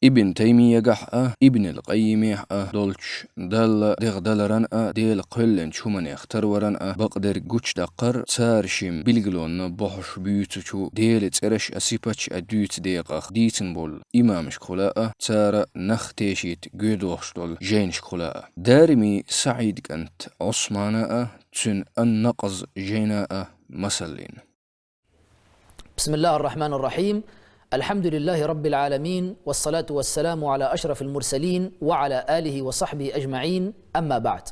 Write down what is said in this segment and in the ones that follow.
ابن تيمية قحأ ابن القيم يحأ دولش دل دغدلرن ديل قلن شومن يخترورن بقدر قوش دقر تارشم بلغلون بحش بيوتشو ديل ترش اسيبتش ادوت ديقخ ديتن بول امامش خلاء تار نختيشيت قيدوخش دول جينش خلاء دارمي سعيد كنت عثمانا تن النقز جيناء مسلين. بسم الله الرحمن الرحيم. الحمد لله رب العالمين، والصلاة والسلام على أشرف المرسلين وعلى آله وصحبه أجمعين، أما بعد.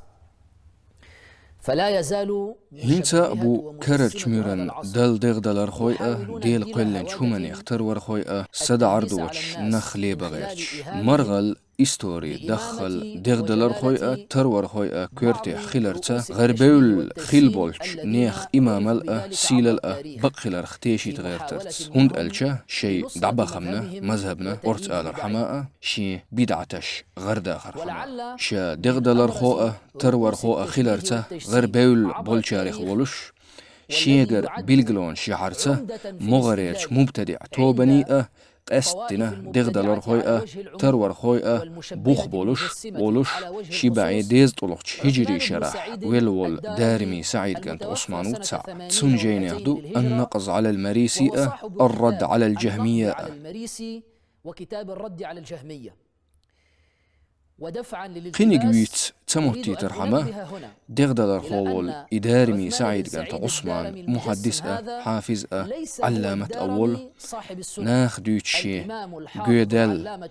فلا يزال هنتا أبو كرج ميرن دل دغدلر خويا ديل قلن شومن يختر ور خويا سد عردوش نخلي بغيرش مرغل استوري دخل دغدلر خويا ترور خويا كورتي خيلرتا غربول خيلبولش نيخ إمامل سيلل بقخلر ختيشي تغيرترت هند ألشا شي دعبا خمنا مذهبنا أرت آل رحماء شي بدعتش غردا خرحماء شا دغدلر خويا ترور خويا خيلرتا غربول بولشاريخ ولش شيغر بيلغلون شعرتا مغريش مبتدع توبني قستنا دغدلر خويا ترور خويا بوخ بولش شبعي ديز طلقش هجري شرح ويلول دارمي سعيد كانت عثمان وتسع تسنجين يهدو النقز على المريسي الرد على الجهمية وكتاب الرد على الجهمية ودفعا قيني قويت تموتي ترحمه دغدلر خوول إدارمي سعيد كانت عثمان محدث حافظ علامة أول ناخدوت شي قيدل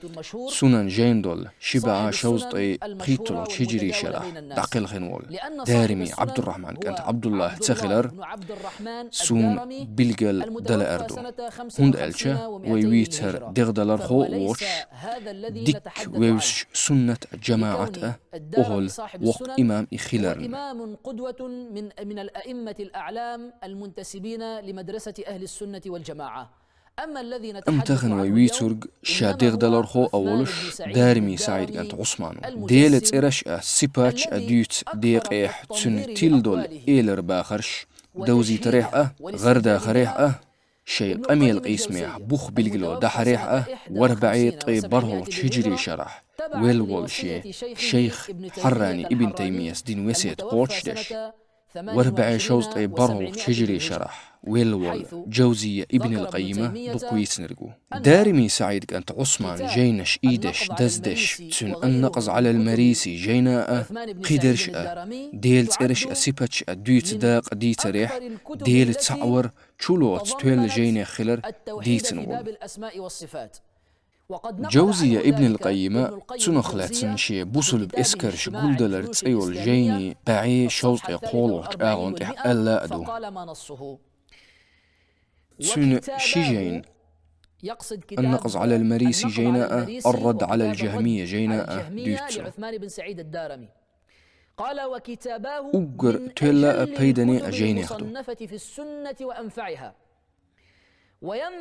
سنن جيندول شبعا شوزطي قيتلو تشجري شرح دقل خنول دارمي عبد الرحمن كانت عبد الله تخلر سون بلقل دل أردو هند ألشا ويويتر دغدلر خووش ديك ويوش سنة جماعة أهل وقت إمام إخلال إمام قدوة من الأئمة الأعلام المنتسبين لمدرسة أهل السنة والجماعة. أما الذي أمتخن ويويترغ شاديغ دلار خو أولش دارمي سعيد كانت عثمان ديلت إرش سيباتش أديوت ديق إيح تسن تيلدول إيلر باخرش دوزي تريح غردا خريح شي قميل قيسميح بوخ بلقلو دحريح وربعي طيب برهو تشجري شرح ويل شيخ حراني ابن تيمية دين وسيت قوتشدش وربعي شوز طيب برهو تشجري شرح ويل جوزية ابن القيمة دقويت نرقو دارمي سعيد كانت عثمان جينش إيدش دزدش تسن النقز على المريسي جيناء قيدرش ديلت إرش أسيبتش أدويت داق ديتريح ديلت سعور تشولوت تول جيني خلر ديتنول جوزية ابن القيمة تنخلتن شي بوصل بإسكرش قلدلر تسيول جيني باعي شوزط يقولوش آغون ألا أدو تسن شيجين النقز على المريسي جيناء الرد على الجهمية جيناء ديوتسو قال وكتاباه أقر تلا بيدني أجيني أخدو في السنة وأنفعها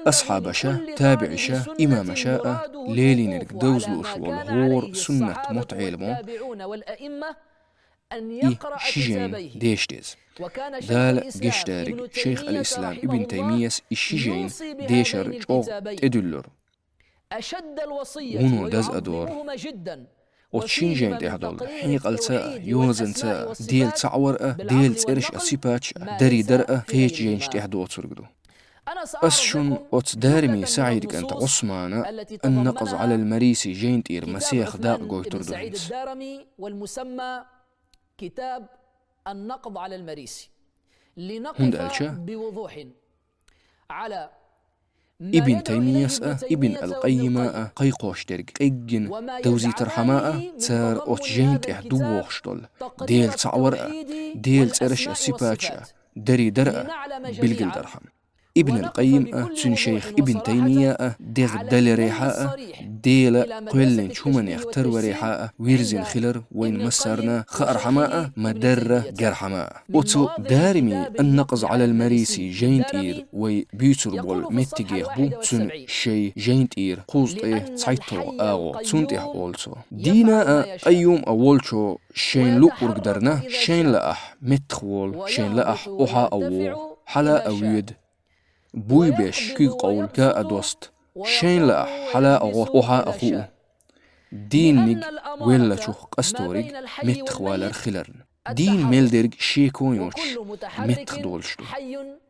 أصحاب شا تابع شا إمام شاء ليلي نرق دوزلوش والغور سنة متعلمو إي شيجين ديشتيز دال قشتارق شيخ الإسلام ابن تيمية الشيجين ديشر جوغ تدلر هنو داز أدور وتشينجين تهدول حيق التا يوزن تا ديل تعور ديل تيرش أسيباتش داري درأ قيش جينش تهدو ترقدو أسشن وتدارمي سعيد كانت عثمان النقز على المريسي جين تير مسيخ داق قوي تردو الدارمي والمسمى كتاب النقض على المريسي لنقف بوضوح على ابن تيمية ابن القيمة قيقوش درق قيقن دوزي ترحماء تار اوتجين تهدو وخشتول ديل تعور ديل ترش السيباتش داري درأ بالقل درحم ابن القيم سن شيخ ابن تيمية ديغ دل ريحاء ديل قلن شومن يختر وريحاء ويرزن خلر وين مسرنا خأرحماء مدر جرحماء وتو دارمي النقز على المريسي جين تير وي بيوتر بول متجيخ بو سن شي جين تير قوز ايه تسايتو آغو سنتيح أولتو دينا أيوم أولتو شين لو قدرنا شين لأح متخول شين لأح أوحا أوو حلا أويد بوي بيش كي قول كا أدوست شين لا حلا أغوط أوها أخوه دين ولا شوخ أستوريج متخوالر خلرن دين ملدرج شيكون يوش متخدولشتو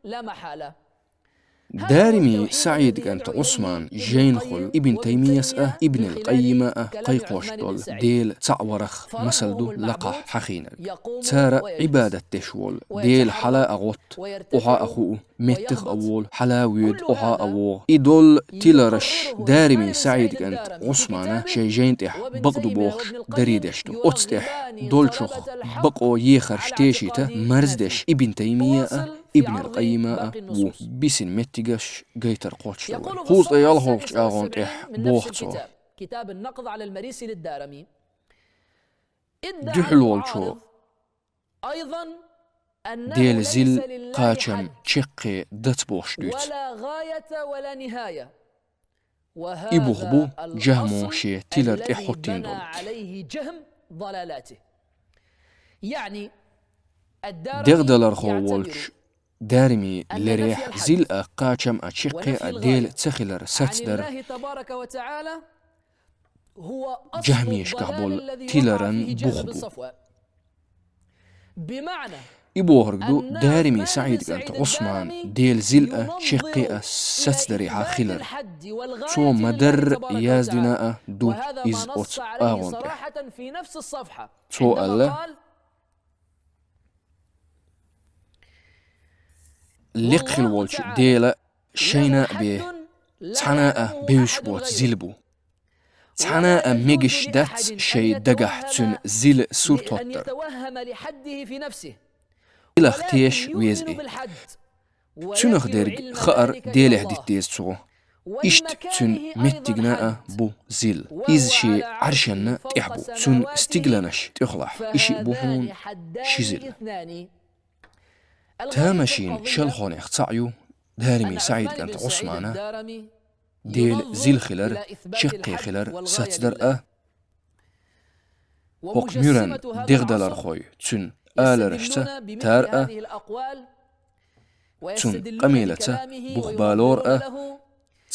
لا محالة دارمي سعيد كانت عثمان جينخل ابن تيمية ابن القيمة قيقوشتول ديل تعورخ مسلدو لقح حخينك تارا عبادة تشول ديل حلا أغوت أوها أخو متخ أول حلا ويد أوها أوه إدول تيلرش دارمي سعيد كانت عثمان شي جينتح بقدو بوخش دريدشتو أتستح دولشوخ بقو يخرش تيشيته مرزدش ابن تيمية ابن القيمة و بيسن متجش جيتر قوتش خوز ايال هولش اغونت بوختو كتاب النقض على المريسي للدارمي دحل والشو ايضا ديل زيل قاچم چقي دت بوش دوت ولا غاية ولا نهاية إبوخبو جهمو شي تيلر إحوتين دولت عليه جهم ضلالاته يعني دغدلر خوولش دارمي لريح زيل قاچم أشقي ديل تخلر ستدر الله تبارك وتعالى هو جهميش كهبول تيلرن بوخبو بمعنى إبوهرقدو دارمي سعيد كانت عثمان ديل زيل شقي ستدريها خلر سو مدر يازدنا دو إز أوت آغون في نفس الصفحة سو الله لقخل والش ديلا شينا بي تحنا بيوش بوت زيلبو تحنا ميجش دات شي دقح تن زيل سور توتر يتوهم لحده في نفسه إلا اختيش ويزئي تنخ درق خأر ديله دي تيز تسوه إشت تن متقناء بو زيل إز شي عرشنا تحبو تن استقلنش تخلح إشي بوهون شزيل تامشين شلخون اختعيو دارمي سعيد كانت عثمانة ديل زيل خلر شقي خلر ستدر وقميران دغدلر خوي تن آلرشتا تار تن قميلة بخبالور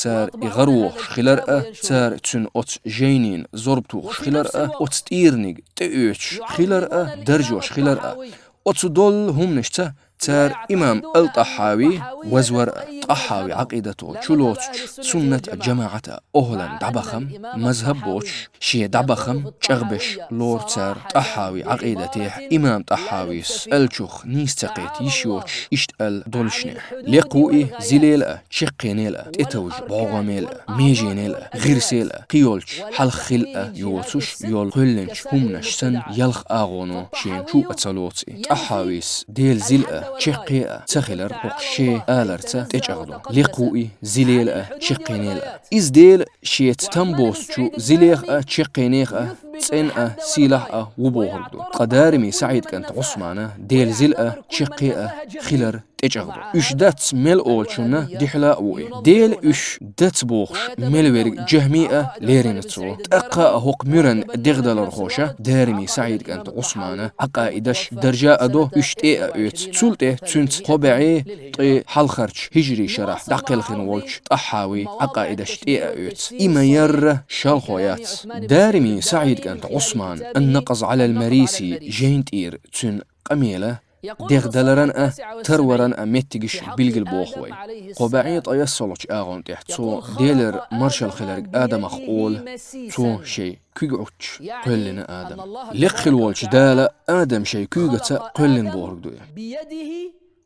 تار إغروخ خلر تار تن أوت جينين زربتوخ خلر أوت تيرنيق تأوش خلر درجوش خلر أوت دول هم نشتا تار إمام الطحاوي وزور طحاوي عقيدته شلوت سنة الجماعة أهلا دعبخم مذهب بوش شي دعبخم شغبش لور تار طحاوي عقيدته إمام طحاويس الشوخ نيستقيت يشوش اشتقل دولشنح لقوئي زليلة شقينيلة تتوج بغميلة ميجينيلة غيرسيلة قيولش حلخيلة يوتوش يول قلنش همنش سن يلخ آغونو شين شو أتسلوتي طحاويس ديل زلقة شقيقة تخلر وقشي آلرتا تجعلو لقوئي زليلة شقينيلة إز ديل شيت تنبوس شو زليخة شقينيخة تسنقة سيلحة وبوهردو قدارمي سعيد كانت عثمانة ديل زلقة شقيقة خلر تجعلو إش دات مل أولشنا دحلا أوي ديل إش دات بوخش ملورق جهمية ليرينتسو تأقا هوق ميرن دغدلر خوشة دارمي سعيد كانت عثمانة عقائدش درجة أدو إش تيئة أوت سلطة تنت قبعي طي حلخرش هجري شرح دقل خنولش طحاوي عقائدش تيئة أوت إما ير شالخويات دارمي سعيد كانت عثمان النقص على المريسي جينتير تن قميلة دغدلرن ترورن متجش بيلقل بوخوي قبعي طيسلوش آغون تحتو ديلر مرشل خلرق آدم أخقول تو شي كيقعوش قلنا آدم لقخل والش دالة آدم شي كيقتا قلن بورقدوية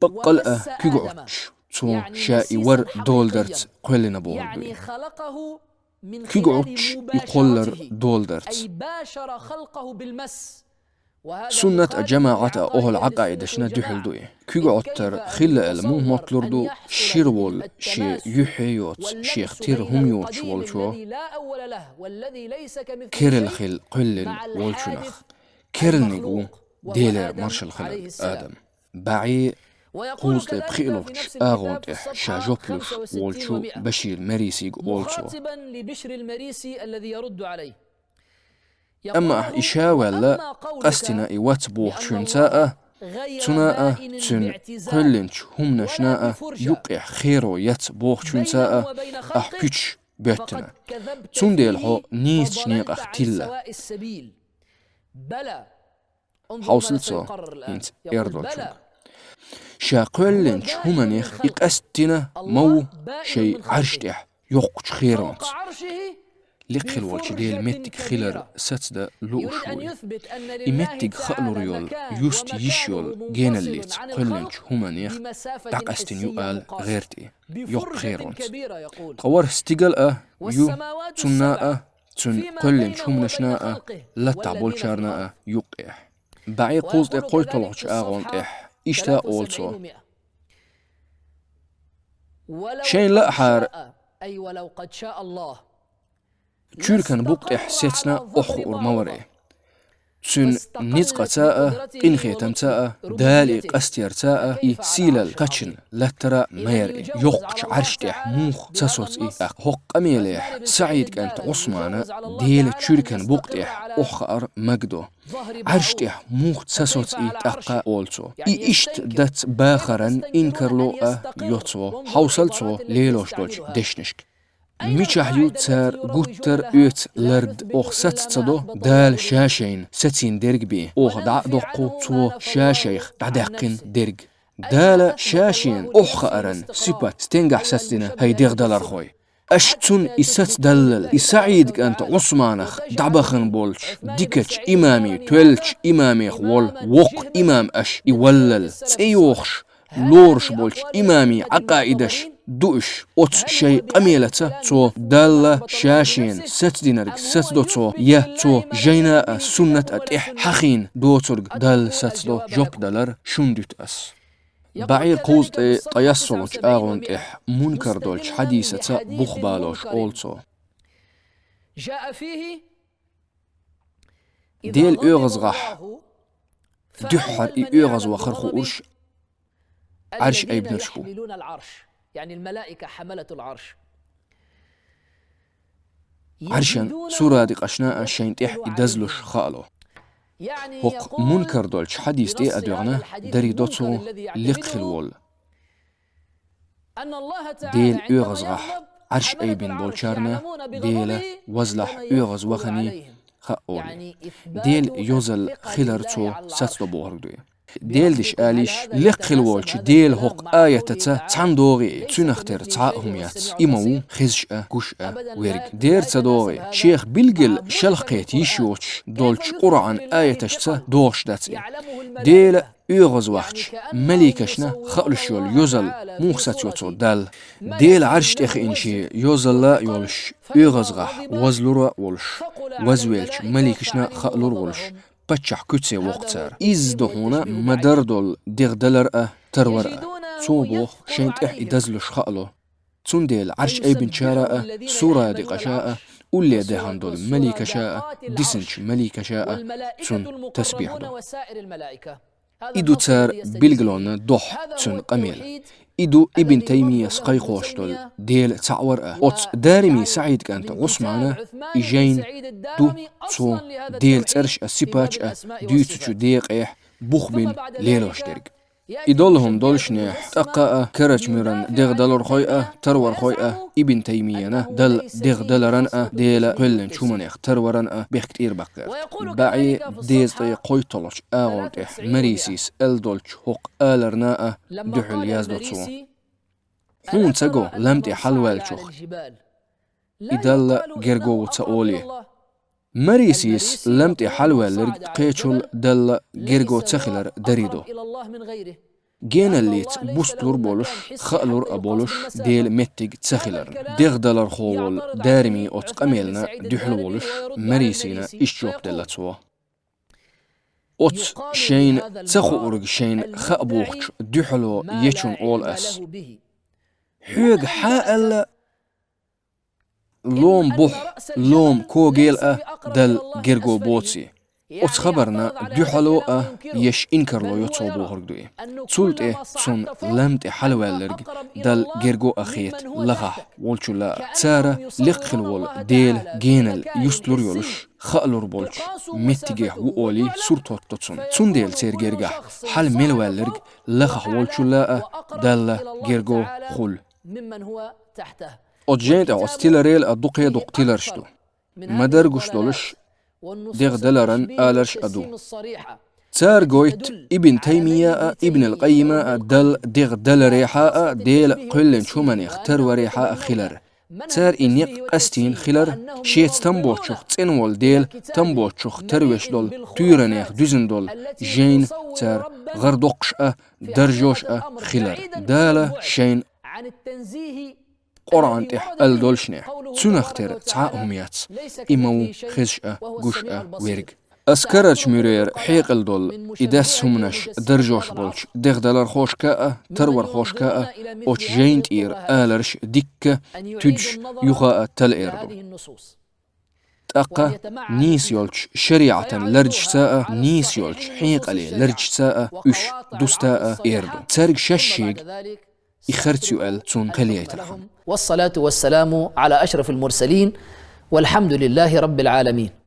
بقل كيقعوش تو شاي ور دولدرت قلنا بورقدوية كيقعوش يقولر دولدرت أي باشر خلقه بالمس سنة جماعة أهل عقائدشنا دحلدوي كيقعوتر خلا المو مطلردو شيرول شي يحيوت شي اختير هميوت والشو كيرل خل قلن والشنخ كيرلنيقو ديلر مرشل خلق آدم بعي قوزت بخيلوش آغونت شاجوبلوش والشو بشير مريسيق والشو مخاطبا لبشر المريسي الذي يرد عليه أما إشاوة قستنا إوات بوح شنساء تناء تن قلنش هم نشناء يقع خيرو يت بوح شنساء بيتش بيتنا تون ديل هو نيس شنيق اختيلا حوصلتو انت اردول شاقولن شومنيخ اقستنا مو شي عرشتح يوقش خيرونت لقل والش ديل متك خيلر ستدا لوشوي إمتك خالور يول يوست يشيول جين الليت قلنش همانيخ دقستن يقال غيرتي يوق خيرونت قوار استيقل يو تنا تن قلنش همنشنا لا تعبول شارنا يوقح بعي قوزد قوي طلعش آغونت إشتا أولسو شين لا حار أي ولو قد شاء الله تشيركن بوقت إحساسنا أخو أرموري سن نزقة تاء قنخي تمتاء دالي قستير تاء إي سيلال قتشن لترى ميري يوقش عرشتح موخ تسوت إي هق أميليح سعيد كانت عثمانة ديل تشيركن بوقت أخر مجدو عرشتح موخ تسوت إي تقا أولتو إي إشت دات باخرا إنكرلو يوتو حوصلتو ليلوش دولش دشنشك ميشاحيو تسار قوتر اوت لرد اوخ ستصدو دال شاشين ستين درق بي اوخ دعدقو تو شاشيخ دعدقين درق دال شاشين اوخ ارن سيبات ستنجح ستنا هاي دغدلر خوي أشتون إسات دلل إسعيد كانت عثمانخ دعبخن بولش ديكتش إمامي تولش إمامي خول وق إمام أش يولل سيوخش لورش بولش إمامي عقائدش دوش أوت شيء قميلة تو دالة شاشين ست دينارك ست دو تو يه تو جينا سنة أتح حخين دو ترق دال ست دو جوب دولار شندت أس بعير قوز تيسولوش آغون منكر دولش حديثة بخبالوش أولتو جاء فيه ديل أغز غح دحر أغز وخرخو أرش عرش أي بنشكو يعني الملائكة حملة العرش عرشن سورة دي قشناء شين تح يدزلوش خالو هق منكر دولش حديث دي أدوغنا داري دوتو لقخلول ديل أغزغح عرش أي بن بولشارنا ديل وزلح أغز وخني خاول ديل يوزل خلرتو ستو بوهردوي ديل ديش آليش لقخلولش ديل هق آية تاندوغي تنختر تعاهم يات إمو خزشأ قشأ ويرق دير تدوغي شيخ بلقل شلقيت يشوش دولش قرعان آية تشتا دوغش داتي ديل يغز وقتش مليكشنا خالشول يوزل موخسات يوتو دال ديل عرش تخ إنشي يوزل لا يولش يغزغح وزلورا ولش وزويلش مليكشنا خالور ولش بچح كتسي وقتار إز دهونا مدردول دغدلر ترور صوبوخ شينت إدزلوش خالو تون ديل عرش أي بنشارة سورة دي قشاء أولي دهاندول مليكة شاء ديسنش مليكة شاء تون تسبيح دو إدو تار بلغلون دوح تون قميل إدو ابن تيمية سقاي خوشتول ديل تعور أوت دارمي سعيد كانت عثمانة إجين دو تو ديل ترش السيباتش ديوتشو ديق بوخبين ليلوش درق إدولهم دولشنيح تقا كرج ميران دغدلر خويا ترور خويا ابن تيمية دل دغدلرن ديل كلن شومنيخ ترورن بيختير بقر باعي ديز طي قوي طلش آغونت مريسيس الدولش حق آلرنا دحل يازدوتسو هون تساقو لمتي حلوال شوخ إدال جرغو تاولي مريسيس لمتي حلوال قيتشل دل جرغو تخلر دريدو جينا الليت بوستلور بولش خالور أبولش ديل متج تسخلر دغدلر خوول دارمي أوت قميلنا دحلولش مريسينا إشجوب دلتسوا أوت شين تخورج شين خابوخش دحلو يچون أول أس حوج حائل لوم بوح لوم كوجيل دل جرجو بوتسي أوت خبرنا دحلو يش إنكرلو يتصوبو هردوي تولت سون لمت حلوالرج دل جرجو أخيت لغح والشلا تسارة لقخلول ديل جينل يستلور يولش خالور بولش متجه وولي سورتوت تون ديل سير جرجح حل ملوالرج لغح والشلا دل جرجو خل ممن هو تحته أجينت أو استيلريل أدوقية دوقتيلرشتو مدرقش دولش ديغ دلرن آلرش أدو تار قويت ابن تيمية ابن القيمة دل ديغ دل ريحاء ديل قلن شومن يختر وريحاء خلر تار إنيق قستين خلر شيت تنبوشوخ تنول ديل تنبوشوخ تروش دول تيرنيخ دوزن دول جين تار غردوقش درجوش خلر دالة شين قرآن تح الدولشنيح تنختر تعاهميات إمو خزش قوش ويرق أسكررش ميرير حيق الدول إداس همنش درجوش بولش ديغ دلار خوش كاء ترور خوش كاء أوش جينت إير آلرش ديك تدش يخاء تل إيردو تأقى نيس يولش شريعة لرج ساء نيس يولش حيق علي لرج ساء إش دوستاء إيردو تارق ششيق إخرت سؤال تون قليت لهم والصلاة والسلام على أشرف المرسلين والحمد لله رب العالمين.